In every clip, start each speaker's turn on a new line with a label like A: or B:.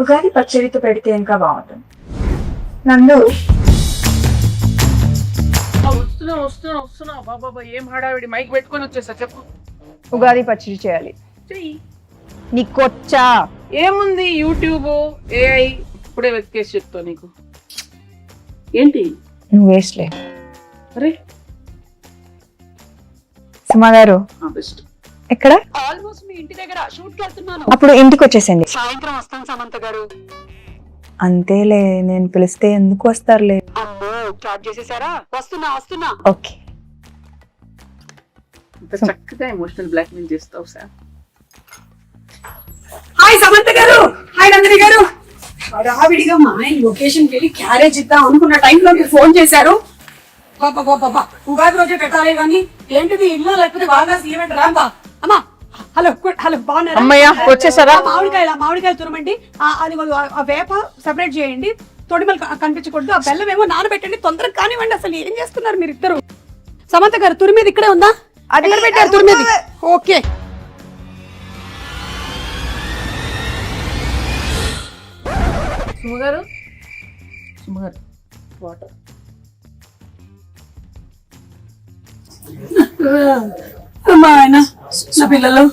A: ఉగాది పచ్చడితో పెడితే ఇంకా బాగుంటుంది. నందు
B: వస్తున్నా బాబా ఏం హడావిడి, మైక్ పెట్టుకొని వచ్చేసా. చెప్పు.
A: ఉగాది పచ్చడి చేయాలి.
B: చెయ్యి.
A: నీకొచ్చా?
B: ఏముంది, యూట్యూబ్, ఏఐ ఇప్పుడే వెతికేసి చెప్తా నీకు. ఏంటి
A: నువ్వు వేస్ట్లే.
B: అరే
A: సుమా గారు
B: బెస్ట్.
A: ఎక్కడ?
C: ఆల్మోస్ట్ మీ ఇంటి దగ్గర షూట్ కి వెళ్తున్నాను.
A: అప్పుడు ఇంటికి వచ్చేసింది.
C: సాయంత్రం వస్తాను సమంత గారు.
A: అంతేలే, నేను పిలిస్తే ఎందుకు వస్తారులే.
C: అమ్మో స్టార్ట్ చేసేసారా? వస్తున్నా.
A: ఓకే.
B: ఇంత చక్కగా ఎమోషనల్ బ్లాక్ మెయిల్ చేస్తావు సార్.
C: హాయ్ సమంత గారు, హాయ్ నందిని గారు. రావిడిగా మా ఆయన లొకేషన్ కి వెళ్ళి క్యారేజ్ ఇద్దాం అనుకున్న టైంలో మీరు ఫోన్ చేశారు. బాబా ఉగాది రోజే పెట్టాలి కానీ ఏంటిది ఇల్లు లేకపోతే బాగా ఈవెంట్ రాంబా. అమ్మా హలో బాగున్నారా?
B: అమ్మయ్య వచ్చేసారా?
C: మామిడికాయలు తురమండి. అది ఆ వేప సెపరేట్ చేయండి, తొడిమలు కనిపించకూడదు. ఆ బెల్లం ఏమో నానబెట్టండి, తొందరగా కానివ్వండి. అసలు ఏం చేస్తున్నారు మీరు ఇద్దరు? సమంత గారు తురిమేది ఇక్కడే ఉందా? అది పెట్టారు తురిమేది. Okay
B: సుమగారు water.
C: మా ఆయన నా పిల్లలు,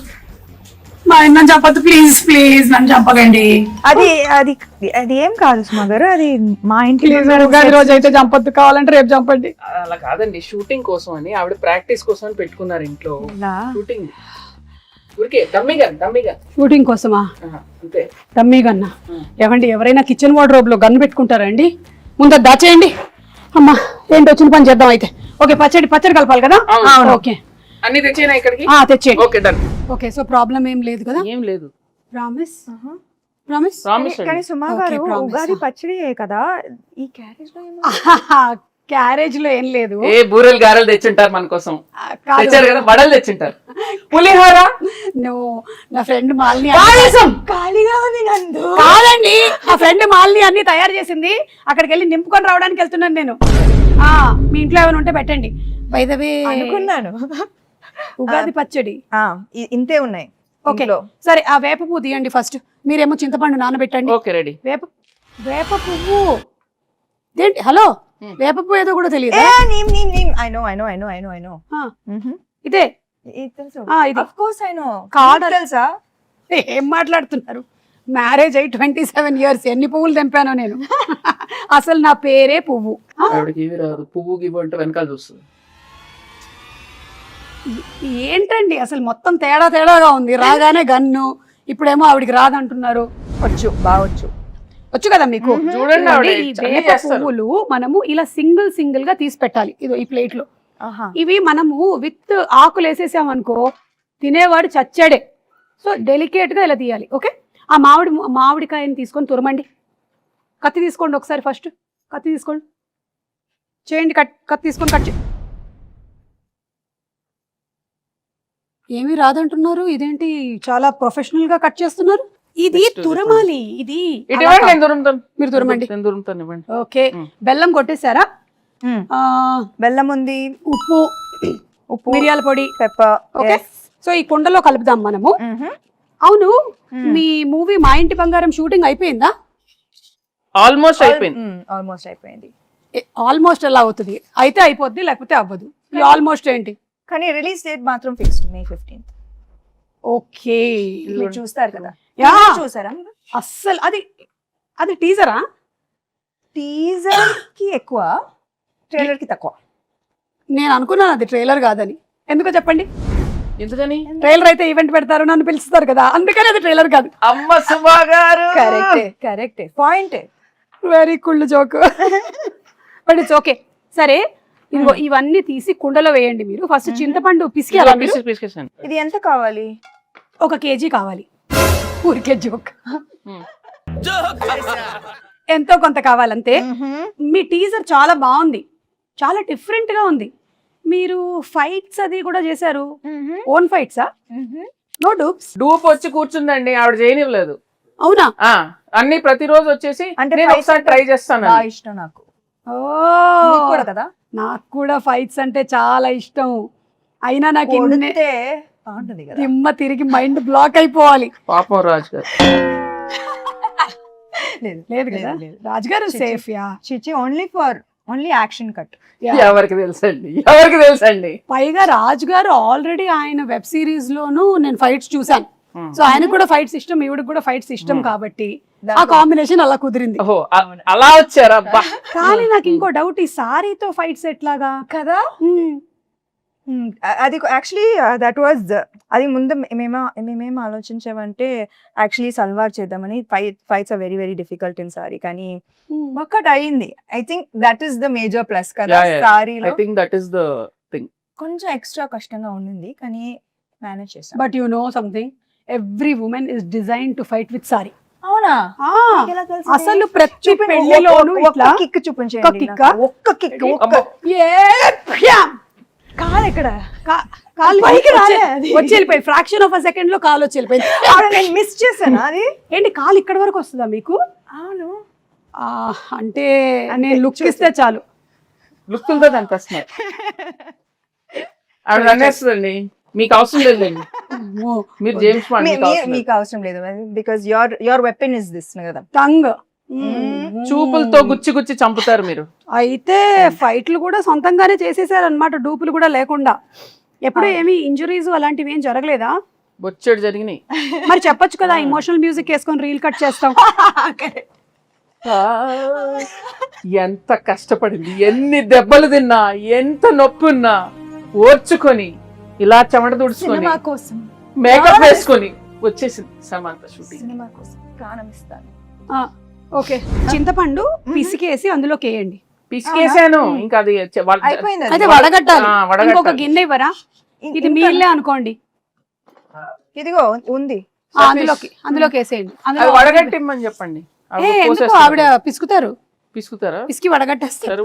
C: మా ఆయన చంపద్దు ప్లీజ్ నన్ను చంపకండి.
A: అది అది అది ఏం కాదు సుమా గారు, అది మా ఇంటి
C: ఉగాది రోజు అయితే చంపద్దు, కావాలంటే రేపు చంపండి.
B: అలా కాదండి, షూటింగ్ కోసం అని ఆవిడ ప్రాక్టీస్ కోసం అని పెట్టుకున్నారు ఇంట్లో. షూటింగ్ ఊరికే డమ్మీగా
C: షూటింగ్ కోసమా?
B: అంతే.
C: డమ్మీ గన్నా? ఏమండి ఎవరైనా కిచెన్ వార్డ్రోబ్ లో గన్ పెట్టుకుంటారా అండి? ముందు దాచేయండి. అమ్మా ఏంటి వచ్చిన పని చేద్దాం అయితే. ఓకే పచ్చడి కలపాలి కదా? ఓకే
B: అన్ని తెచ్చేనా ఇక్కడికి?
C: తెచ్చేయండి.
B: Okay done.
C: Okay so problem ఏం లేదు కదా?
B: ఏం లేదు.
C: ప్రామిస్.
A: కానీ సుమా గారు ఉగాది పచ్చడి కదా, ఈ క్యారేజ్ లో
C: క్యారేజ్ లో ఏం లేదు.
B: ఏ బూరెలు గారెలు తెచ్చుంటారు మన కోసం. తెచ్చారు కదా, వడలు తెచ్చుంటారు, పులిహోర.
C: నా ఫ్రెండ్ మాలిని కాదండి, నా ఫ్రెండ్ మాలిని అన్ని తయారు చేసింది. అక్కడికి వెళ్ళి నింపుకొని రావడానికి వెళ్తున్నాను నేను. మీ ఇంట్లో ఏమైనా ఉంటే పెట్టండి. బై ద వే
A: అనుకున్నాను
C: ఉగాది పచ్చడి
A: ఇంతే ఉన్నాయి.
C: ఓకే సరే, ఆ వేప పువ్వు తీయండి ఫస్ట్. మీరేమో చింతపండు నానబెట్టండి.
B: Okay ready.
C: వేప పువ్వు ఏంటి? హలో, వేప పువ్వు ఏదో కూడా తెలియదు. ఇదే
A: తెలుసా?
C: ఏం మాట్లాడుతున్నారు? మ్యారేజ్ అయ్యి 27 years. ఎన్ని పువ్వులు తెంపానో నేను. అసలు నా పేరే పువ్వు.
B: పువ్వు గివ్వు అంటే వెనకాల చూస్తుంది.
C: ఏంటండి అసలు మొత్తం తేడాగా ఉంది. రాగానే గన్ను, ఇప్పుడేమో ఆవిడికి రాదంటున్నారు. వచ్చు కదా మీకు.
B: చూడండి,
C: ఈ వేప పువ్వులు మనము ఇలా సింగిల్ గా తీసి పెట్టాలి. ఇదో ఈ ప్లేట్ లో. ఇవి మనము విత్ ఆకులు వేసేసాం అనుకో, తినేవాడు చచ్చాడే. సో డెలికేట్ గా ఇలా తీయాలి. ఓకే, ఆ మామిడికాయని తీసుకొని తురమండి. కత్తి తీసుకోండి ఒకసారి. ఫస్ట్ కత్తి తీసుకోండి, చేయండి. కత్తి తీసుకొని కట్ చేయండి. ఏమీ రాదంటున్నారు, ఇదేంటి చాలా ప్రొఫెషనల్ గా కట్ చేస్తున్నారు? ఇది తురమాలి. ఇది మీరు తురమండి. ఓకే, బెల్లం కొట్టేశారా?
A: బెల్లం ఉంది,
C: ఉప్పు, మిరియాల పొడి,
A: పెప్పర్.
C: ఓకే, సో ఈ కుండలో కలుపుదాం మనము. అవును, మీ మూవీ మా ఇంటి బంగారం షూటింగ్ అయిపోయిందా?
B: ఆల్మోస్ట్ అయిపోయింది.
C: ఆల్మోస్ట్ ఎలా అవుతుంది? అయితే అయిపోద్ది, లేకపోతే అవ్వదు. ఆల్మోస్ట్ ఏంటి?
A: కానీ రిలీజ్ డేట్ మాత్రం ఫిక్స్డ్ May 15th.
C: ఓకే,
A: మీరు చూస్తారు కదా? చూసారా?
C: అస్సలు అది టీజరా?
A: టీజర్ కి ఎక్కువ, ట్రైలర్ కి తక్కువ.
C: నేను అనుకున్నాను అది ట్రైలర్ కాదని. ఎందుకో చెప్పండి.
B: ఎందుకని?
C: ట్రైలర్ అయితే ఈవెంట్ పెడతారు, నన్ను పిలుస్తారు కదా, అందుకని అది ట్రైలర్ కాదు.
B: అమ్మ సుమా గారు,
A: కరెక్టే point.
C: Very cool joke. But it's okay. సరే, ఇదిగో ఇవన్నీ తీసి కుండలో వేయండి. మీరు ఫస్ట్ చింతపండు పిసికి.
A: ఇది ఎంత కావాలి?
C: 1 kg కావాలి. ఊరికే జోక్. ఎంతో కొంత కావాలంతే. మీ టీజర్ చాలా బాగుంది, చాలా డిఫరెంట్ గా ఉంది. మీరు ఫైట్స్ అది కూడా చేశారు. ఓన్ ఫైట్సా? No dupes?
B: డూప్ వచ్చి కూర్చుందండి, ఆవిడ చేయనివ్వలేదు.
C: అవునా?
B: అన్ని ప్రతిరోజు వచ్చేసి
A: అంటే
B: ఒకసారి ట్రై చేస్తాను.
A: ఇష్టం నాకు.
C: కూడా కదా, నాకు కూడా ఫైట్స్ అంటే చాలా ఇష్టం. అయినా నాకు దిమ్మ తిరిగి మైండ్ బ్లాక్ అయిపోవాలి.
B: పాపం రాజు గారు.
A: లేదు
C: లేదు కదా రాజుగారు సేఫ్ యా
A: చిచి ఓన్లీ యాక్షన్ కట్.
B: ఎవరికి తెలుసండి
C: పైగా రాజుగారు ఆల్రెడీ ఆయన వెబ్ సిరీస్ లోను నేను ఫైట్స్ చూసాను. సో ఆయనకు కూడా ఫైట్స్ ఇష్టం, ఈవిడకి కూడా ఫైట్స్ ఇష్టం కాబట్టి ఆ కాంబినేషన్ అలా కుదిరింది.
B: ఓహో అలా వచ్చారా?
C: కానీ నాకు ఇంకో డౌట్, ఈ సారీతో ఫైట్స్ ఎట్లాగా
A: కదా. అది యాక్చువల్లీ దట్ వాజ్ అది ముందు మేమేం ఆలోచించామంటే యాక్చువల్లీ సల్వార్ చేద్దామని. Fights are very very difficult in sari, కానీ వర్కౌట్ అయ్యింది. I think that is the major plus కదా సారీలో.
B: I think that is the thing.
A: కొంచెం ఎక్స్ట్రా కష్టంగా ఉండింది కానీ మేనేజ్ చేసాం.
C: But you know something, every women is design to fight with sari.
A: అవునా?
C: అసలు ప్రతి పెళ్లిలోనూ ఇట్లా
A: కిక్ చూపించండి. ఒక్క కిక్ కాలు ఎక్కడ
C: కాలు వచ్చి వెళ్ళిపోయింది. ఫ్రాక్షన్ ఆఫ్ అ సెకండ్ లో కాలు వచ్చి వెళ్ళిపోయింది.
A: నేను మిస్ చేశాను. అది
C: ఏంటి కాలు ఇక్కడ వరకు వస్తుందా మీకు?
A: అవును.
C: అంటే నేను లుక్ ఇస్తే చాలు.
B: లుక్తో కనిపిస్తున్నారు. ఆవిడ అనేస్తుందండి, మీకు అవసరం లేదండి, మీరు జేమ్స్ బాండ్,
A: మీకు అవసరం లేదు. Because your weapon is this కదా,
C: టంగ్.
B: చూపులతో గుచ్చి చంపుతారు మీరు.
C: అయితే ఫైట్లు కూడా సొంతంగానే చేసేసారు అనమాట, డూపులు కూడా లేకుండా. ఎప్పుడు ఏమి ఇంజురీస్ అలాంటివి ఏం జరగలేదా?
B: బొచ్చెడు జరిగినాయి.
C: మరి చెప్పొచ్చు కదా, ఇమోషనల్ మ్యూజిక్ వేసుకొని రీల్ కట్ చేస్తాం.
B: ఎంత కష్టపడింది, ఎన్ని దెబ్బలు తిన్నా, ఎంత నొప్పి ఉన్నా ఓర్చుకొని ఇలా చెమట తుడుచుకొని మేకప్ వేసుకొని వచ్చేసింది సమంత షూటింగ్.
A: సినిమా కోసం ప్రాణం ఇస్తాను.
C: ఓకే, చింతపండు పిసికేసి అందులోకి వేయండి.
B: పిసికేసాను, ఇంకా అది
C: అయితే వడగట్టాలి. ఇంకొక గిన్నె ఇవ్వరా? ఇది మీళ్ళే అనుకోండి.
A: ఇదిగో ఉంది,
C: అందులోకి వేసేయండి.
B: వడగట్టిమ్మని చెప్పండి.
C: ఆవిడ పిసుకుతారా? పిసికి వడగట్టేస్తారు.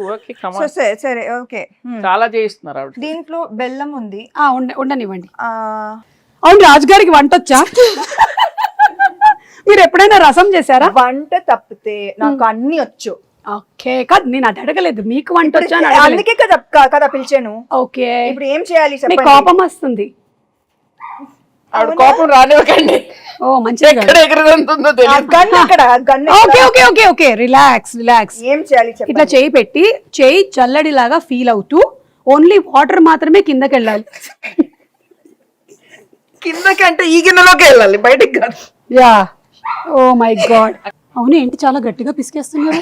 A: సరే ఓకే.
B: చాలా చేయిస్తున్నారు ఆవిడ.
A: దీంట్లో బెల్లం ఉంది,
C: ఉండనివ్వండి. అవును, రాజుగారికి వంట వచ్చా? మీరు ఎప్పుడైనా రసం చేశారా?
A: వంట తప్పితే నాకు అన్ని వచ్చు.
C: ఓకే, కాదు నేను అది అడగలేదు, మీకు వంట వచ్చా?
A: అందుకే కదా పిలిచాను.
C: ఓకే,
A: ఇప్పుడు ఏం చేయాలి?
C: కోపం వస్తుంది.
B: ఆవిడ కోపం రానివ్వకండి.
C: ఓ మంచిగా రిలాక్స్.
A: ఏం చేయాలి?
C: ఇట్లా చేయి పెట్టి, చేయి చల్లడిలాగా ఫీల్ అవుతూ ఓన్లీ వాటర్ మాత్రమే కిందకి వెళ్ళాలి.
B: కిందకి అంటే ఈ గిన్నెలోకి వెళ్ళాలి, బయటకి కాదు.
C: Yeah, oh my God. అవును, ఏంటి చాలా గట్టిగా పిసికేస్తున్నారు?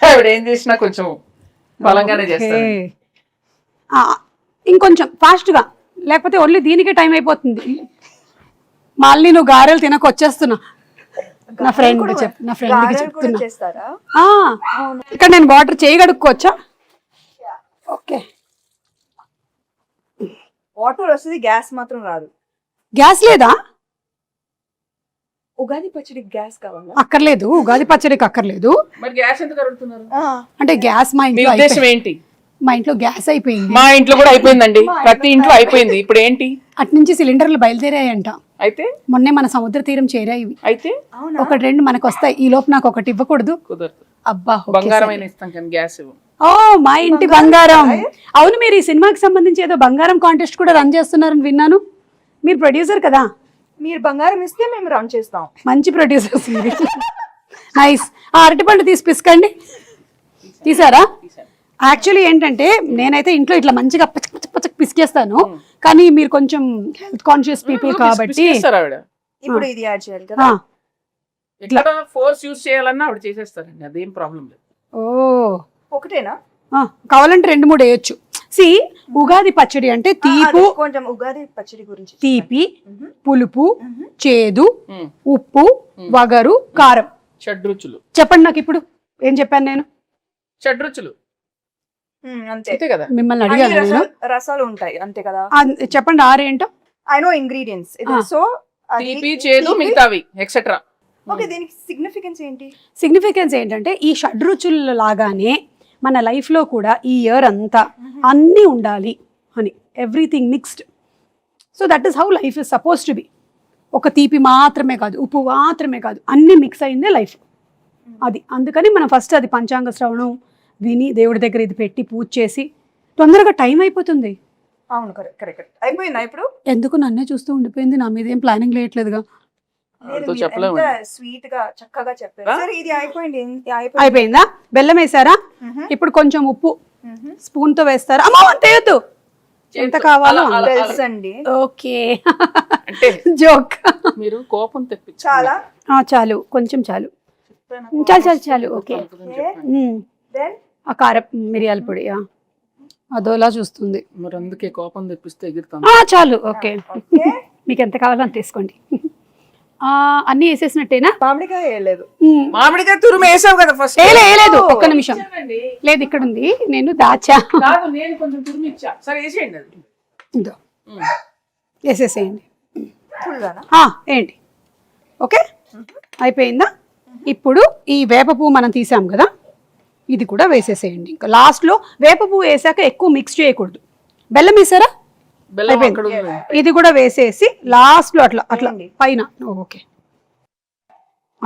B: ఆవిడ ఏం చేసినా కొంచెం బలంగానే చేస్తారు.
C: ఇంకొంచెం ఫాస్ట్ గా, లేకపోతే ఓన్లీ దీనికే టైం అయిపోతుంది. మళ్ళీ నువ్వు గారెలు తినక వచ్చేస్తున్నా. నా ఫ్రెండ్ చెప్తున్నా. ఇక్కడ నేను వాటర్ చేయి కడుక్కోవచ్చా? ఓకే,
A: వాటర్ వస్తుంది, గ్యాస్ మాత్రం రాదు.
C: గ్యాస్ లేదా?
A: ఉగాది పచ్చడికి గ్యాస్ కావాలా?
C: అక్కర్లేదు, ఉగాది పచ్చడికి అక్కర్లేదు.
B: మరి గ్యాస్ ఎందుకు అడుగుతున్నారు?
C: అంటే గ్యాస్ మా ఇంట్లో
B: ఏంటి?
C: మా ఇంట్లో గ్యాస్ అయిపోయింది.
B: మా ఇంట్లో కూడా అయిపోయిందండి, ప్రతి ఇంట్లో అయిపోయింది. ఇప్పుడు ఏంటి?
C: అటు నుంచి సిలిండర్లు బయలుదేరాయంట.
B: అయితే
C: మొన్నే మన సముద్ర తీరం చేరాయి.
B: అయితే
C: ఒకటి రెండు మనకు వస్తాయి. ఈ లోపు నాకు ఒకటి ఇవ్వకూడదు?
B: కుదరదు.
C: అబ్బా,
B: బంగారం అయినా ఇస్తాం కానీ గ్యాస్ ఇవ్వం.
C: ఓ మా ఇంటి బంగారం. అవును, మీరు ఈ సినిమాకి సంబంధించి ఏదో బంగారం కాంటెస్ట్ కూడా రన్ చేస్తున్నారని విన్నాను. మీరు ప్రొడ్యూసర్ కదా?
A: మీరు బంగారం ఇస్తే మేము రన్ చేస్తాం.
C: మంచి ప్రొడ్యూసర్స్. నైస్. అరటిపండు తీసి పిసకండి. తీసారా? యాక్చువల్లీ ఏంటంటే నేనైతే ఇంట్లో ఇట్లా మంచిగా పచ్చక్ పిసికేస్తాను, కానీ మీరు కొంచెం హెల్త్ కాన్షియస్ పీపుల్ కాబట్టి
A: ఇప్పుడు ఇది యాడ్ చేయాలి కదా.
B: ఇట్లా ఫోర్స్ యూస్ చేయాలన్నా ఆవిడ చేసేస్తారండి, అదేం ప్రాబ్లం లేదు.
C: ఓ
A: ఒకటేనా?
C: కావాలంటే 2-3 వేయొచ్చు. సి ఉగాది పచ్చడి అంటే తీపు,
A: కొంచెం ఉగాది పచ్చడి గురించి
C: తీపి, పులుపు, చేదు, ఉప్పు, వగరు, కారం,
B: షడ్రుచులు.
C: చెప్పండి నాకు ఇప్పుడు ఏం చెప్పాను నేను?
B: షడ్రుచులు అంతే కదా.
C: మిమ్మల్ని అడిగాను నేను.
A: రసాలు ఉంటాయి అంతే కదా.
C: చెప్పండి 6 ఏంటో.
A: I know ingredients. సో
B: తీపి, చేదు, మిగతావి ఎక్సెట్రా.
A: ఓకే, దీనికి సిగ్నిఫికెన్స్ ఏంటి?
C: సిగ్నిఫికెన్స్ ఏంటంటే ఈ షడ్రుచుల లాగానే మన లైఫ్లో కూడా ఈ ఇయర్ అంతా అన్నీ ఉండాలి అని, everything mixed. So that is how life is suppose to be. ఒక తీపి మాత్రమే కాదు, ఉప్పు మాత్రమే కాదు, అన్నీ మిక్స్ అయిందే లైఫ్. అది అందుకని మనం ఫస్ట్ అది పంచాంగ శ్రవణం విని దేవుడి దగ్గర ఇది పెట్టి పూజ చేసి తొందరగా టైం అయిపోతుంది.
A: అవును, కరెక్ట్. అయిపోయిందా ఇప్పుడు?
C: ఎందుకు నన్నే చూస్తూ ఉండిపోయింది? నా మీద ఏం ప్లానింగ్ లేయట్లేదుగా.
B: వాళ్ళతో చెప్పలేము.
A: స్వీట్ గా చక్కగా చెప్పారు.
B: ఆ?
A: సరే ఇది అయిపోయింది.
C: అయిపోయిందా? బెల్లం వేసారా? ఇప్పుడు కొంచెం ఉప్పు స్పూన్ తో వేస్తారా? అమ్మో అంత వేయొద్దు, ఎంత కావాలో
B: అలా, అలా.
A: తెలుసండి.
C: ఓకే.
B: అంటే
C: జోక్.
B: మీరు కోపం తెప్పించారు.
A: చాలా
C: చాలు, కొంచెం చాలు. చాలు చాలు చాలు. ఓకే.
A: దెన్
C: ఆ కారం మిరియాల పొడి అదోలా చూస్తుంది.
B: మరి అందుకే కోపం తెప్పిస్తే ఎగురుతాం.
C: చాలు. Okay,
A: okay.
C: మీకు ఎంత కావాలో అంత తీసుకోండి. అన్ని వేసేసినట్టేనా?
A: మామిడికాయ వేయలేదు.
B: మామిడికాయ తురుము వేసావు కదా ఫస్ట్.
C: వేయలేదు, ఒక్క నిమిషం. లేదు, ఇక్కడ ఉంది, నేను దాచా.
B: కాదు, నేను కొంచెం తురుము ఇచ్చా. సరే వేసేయండి అది.
C: ఇదో వేసేసేయండి.
A: ఫుల్గానా?
C: ఏంటి? ఓకే, అయిపోయిందా? ఇప్పుడు ఈ వేప పువ్వు మనం తీసాం కదా, ఇది కూడా వేసేసేయండి. ఇంకా లాస్ట్లో వేప పువ్వు వేసాక ఎక్కువ మిక్స్ చేయకూడదు. బెల్లం వేసారా?
B: బెల్లం అక్కడ ఉంది.
C: ఇది కూడా వేసేసి లాస్ట్లో అట్లా అట్లా పైన. ఓకే,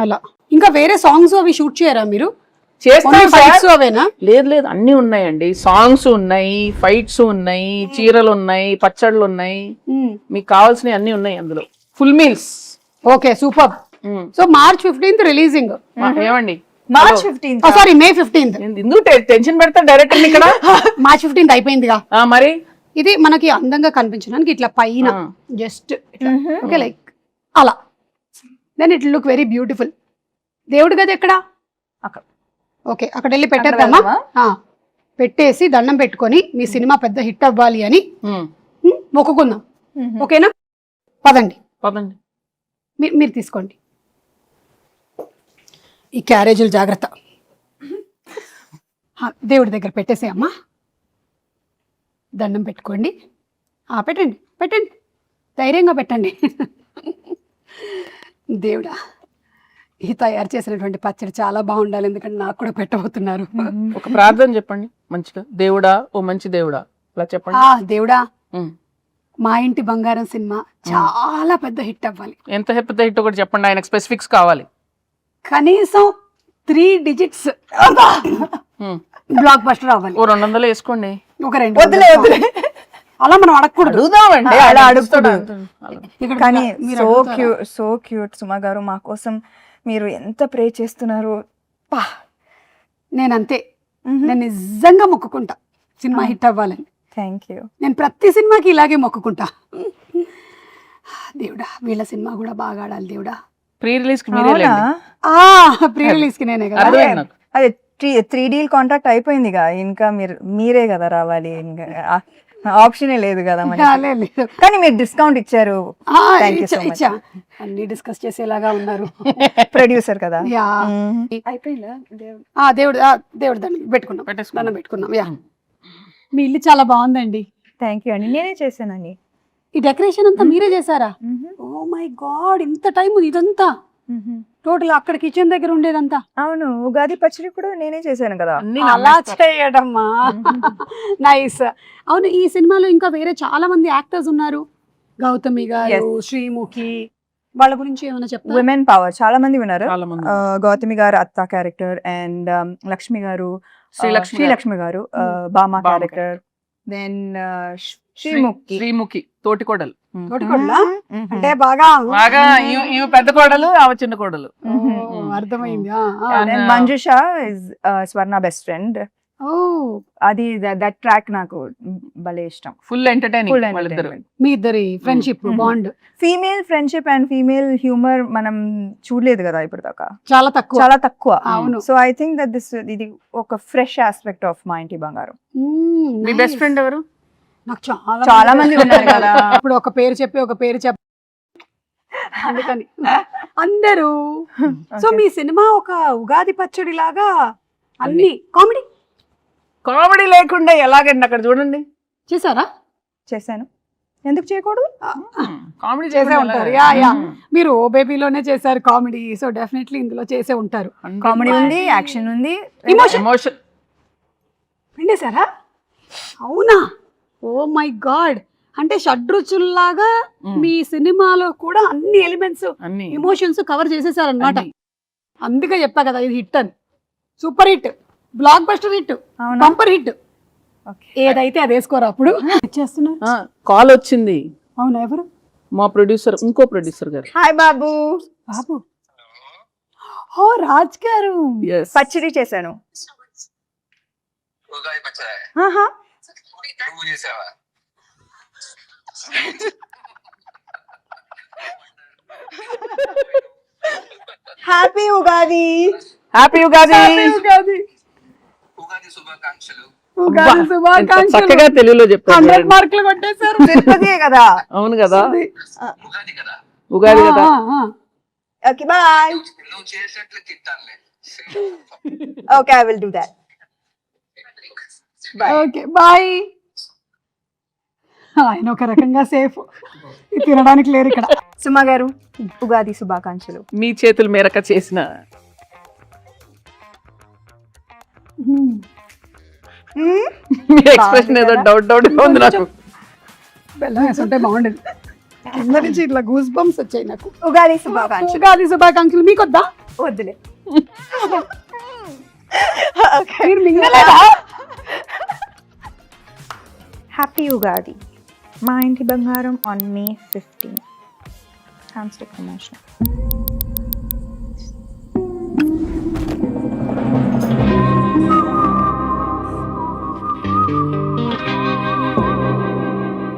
C: అలా. ఇంకా వేరే సాంగ్స్ అవి షూట్ చేయరా మీరు?
B: చేస్తాం
C: ఫైట్స్
B: సార్.
C: అవేనా?
B: లేదు లేదు, అన్ని ఉన్నాయండి. సాంగ్స్ ఉన్నాయి, ఫైట్స్ ఉన్నాయి, చీరలు ఉన్నాయి, పచ్చళ్ళు ఉన్నాయి, మీకు కావాల్సినవి అన్ని ఉన్నాయి అందులో. Full meals.
C: Okay, super. So March 15th releasing.
B: ఏమండి,
A: March 15th.
C: Sorry, May 15th.
B: ఎందుకు టెన్షన్ పెడతా డైరెక్టర్ ఇక్కడ?
C: March 15th అయిపోయిందిగా.
B: మరి
C: ఇది మనకి అందంగా కనిపించడానికి ఇట్లా పైన జస్ట్ ఓకే, లైక్ అలా. Then it look very beautiful. దేవుడి గది ఎక్కడ?
A: అక్కడ.
C: ఓకే, అక్కడ వెళ్ళి పెట్టేద్దామా? పెట్టేసి దండం పెట్టుకొని మీ సినిమా పెద్ద హిట్ అవ్వాలి అని మొక్కుకుందాం. ఓకేనా? పదండి
B: పదండి.
C: మీరు తీసుకోండి. ఈ క్యారేజీలు జాగ్రత్త. దేవుడి దగ్గర పెట్టేసే అమ్మా. దండం పెట్టుకోండి. పెట్టండి పెట్టండి, ధైర్యంగా పెట్టండి. దేవుడా, ఈ తయారు చేసినటువంటి పచ్చడి చాలా బాగుండాలి, ఎందుకంటే నాకు కూడా పెట్టబోతున్నారు.
B: ఒక ప్రార్థన చెప్పండి మంచిగా. దేవుడా, ఓ మంచి దేవుడా, అలా చెప్పండి.
C: దేవుడా, మా ఇంటి బంగారం సినిమా చాలా పెద్ద హిట్ అవ్వాలి.
B: ఎంత పెద్ద హిట్ ఒకటి చెప్పండి, ఆయనకు స్పెసిఫిక్స్ కావాలి.
C: కనీసం 3 digits బ్లాక్ బస్టర్ అవ్వాలి.
B: ఓ 200 వేసుకోండి.
C: ఒక 2 అలా మనం అడగకూడదు.
B: అడుగుదామండి,
A: అలా అడుగుతాడు.
C: ఇక్కడ
A: కానీ
C: మీరు
A: సో
C: అడుగుతారా?
A: Cute, so cute. సుమా గారు, మా కోసం మీరు ఎంత ప్రే చేస్తున్నారు.
C: నేనంతే, నేను నిజంగా మొక్కుకుంటా సినిమా హిట్ అవ్వాలని.
A: Thank you.
C: నేను ప్రతి సినిమాకి ఇలాగే మొక్కుకుంటా. దేవుడా, వీళ్ళ సినిమా కూడా బాగా ఆడాలి దేవుడా.
B: ప్రీ రిలీజ్ కి మీరే లేండి.
C: ప్రీ రిలీజ్ కి నేనే కదా.
B: అర్థమైంది నాకు.
A: అదే 3D కాంట్రాక్ట్ అయిపోయిందిగా, ఇంకా మీరే కదా రావాలి, ఇంకా ఆప్షనే లేదు కదా మనకి.
C: లేదు.
A: కానీ మీరు డిస్కౌంట్ ఇచ్చారు. Thank you so much.
C: ఇచ్చా. అన్ని డిస్కస్ చేసేలాగా ఉన్నారు.
A: ప్రొడ్యూసర్ కదా.
C: యా.
A: అయిపోయిందా?
C: దేవుడు దేవుడు దండం పెట్టుకున్నాం,
B: పెట్టేసుకున్నాం.
C: దండం పెట్టుకున్నాం. యా, మీ ఇల్లు చాలా బాగుందండి.
A: థ్యాంక్ యూ అండి, నేనే చేశానండి.
C: ఈ డెకరేషన్ అంతా మీరే చేశారా? ఓ మై గాడ్, ఇంత టైం ఇదంతా టోటల్ అక్కడ కిచెన్ దగ్గర ఉండేదంతా.
A: అవును, ఉగాది పచ్చడి కూడా నేనే చేశాను కదా.
B: అన్ని
C: అలా చేయడమ్మా. నైస్. అవును, ఈ సినిమాలో ఇంకా వేరే చాలా మంది యాక్టర్స్ ఉన్నారు. గౌతమి గారు, శ్రీముఖి, వాళ్ళ గురించి ఏమైనా చెప్తారా?
A: విమెన్ పవర్ చాలా మంది ఉన్నారు.
B: చాలా మంది.
A: గౌతమి గారు అత్త క్యారెక్టర్, అండ్ లక్ష్మి గారు, శ్రీలక్ష్మి గారు బామా క్యారెక్టర్, దెన్
B: శ్రీముఖి తోటికోడలు.
C: తోటికోడలా? అంటే బాగా
B: బాగా ఈమె పెద్ద కోడలు, ఆమె చిన్న కోడలు.
C: అర్థమైంది.
A: Manjusha is Swarna best friend. అది దట్ ట్రాక్ నాకు భలే ఇష్టం.
B: ఫుల్ ఎంటర్టైనింగ్ వాళ్ళిద్దరు.
C: మీ ఇద్దరి friendship bond.
A: Female friendship and female humour మనం చూడలేదు కదా ఇప్పుడు దాకా,
C: చాలా తక్కువ.
A: చాలా తక్కువ.
C: అవును.
A: సో ఐ థింక్ దట్ ఇది ఒక ఫ్రెష్ ఆస్పెక్ట్ ఆఫ్ మా ఇంటి బంగారం.
B: మీ బెస్ట్ ఫ్రెండ్ ఎవరు?
C: నాకు
A: చాలా మంది ఉన్నారు కదా.
C: ఇప్పుడు ఒక పేరు చెప్పి అందుకని అందరూ. సో మీ సినిమా ఒక ఉగాది పచ్చడి లాగా అన్ని
B: కామెడీ లేకుండా ఎలాగండి అక్కడ చూడండి.
C: చేశారా?
A: చేశాను, ఎందుకు చేయకూడదు?
B: కామెడీ
C: చేసే ఉంటారు. యా యా, మీరు ఓ బేబీలోనే చేశారు కామెడీ, సో డెఫినెట్లీ ఇందులో చేసే ఉంటారు.
A: కామెడీ ఉంది, యాక్షన్ ఉంది,
B: ఎమోషన్
C: పిండేశారా? అవునా? ఓ మై గాడ్, అంటే షడ్రుచుల్లాగా మీ సినిమాలో కూడా అన్ని ఎలిమెంట్స్, ఎమోషన్స్ కవర్ చేసేసారనమాట. అందుకే చెప్పా కదా ఇది హిట్ అని. Super hit, block buster hit, bumper hit. ఏదైతే అది వేసుకోరా అప్పుడు. చేస్తున్నారు.
B: కాల్ వచ్చింది.
C: అవునా? ఎవరు?
B: మా ప్రొడ్యూసర్, ఇంకో ప్రొడ్యూసర్ గారు.
A: హాయ్ బాబు.
C: బాబు ఓ రాజ్ గారు.
B: Yes.
A: పచ్చడి చేశాను.
D: ఉగాది పచ్చడి
A: ఆహా.
D: నువ్వు చేసావా?
A: హ్యాపీ ఉగాది.
B: హ్యాపీ ఉగాది.
C: ఉగాది
D: ఉగాది శుభాకాంక్షలు.
C: ఉగాది
B: ఎంత
C: శుభాకాంక్షలు.
B: చక్కగా తెలుగులో చెప్పారు.
C: 100 మార్కులు కొట్టేశారు.
A: తిరుపతి కదా.
B: అవును కదా,
D: ఉగాది కదా,
B: ఉగాది కదా.
A: Okay bye.
D: నువ్వు చేసేట్లు తిట్టానులే.
A: Okay I will do that. Bye.
C: Okay bye. ఆయన ఒక రకంగా సేఫ్, తినడానికి లేరు ఇక్కడ.
A: సుమా గారు ఉగాది శుభాకాంక్షలు.
B: మీ చేతుల మేరక చేసిన మీ ఎక్స్ప్రెషన్ ఏదో డౌట్ ఉంది నాకు.
C: బెల్లం వేసుంటే బాగుండేది. కింద నుంచి ఇట్లా గూస్ బంప్స్ వచ్చాయి నాకు.
A: ఉగాది శుభాకాంక్షలు.
C: ఉగాది శుభాకాంక్షలు. మీకు వద్దా?
A: వద్దులే.
C: మీరు మింగలేదా?
A: హ్యాపీ ఉగాది. మా ఇంటి బంగారం ఆన్ May 15. Hands promotion.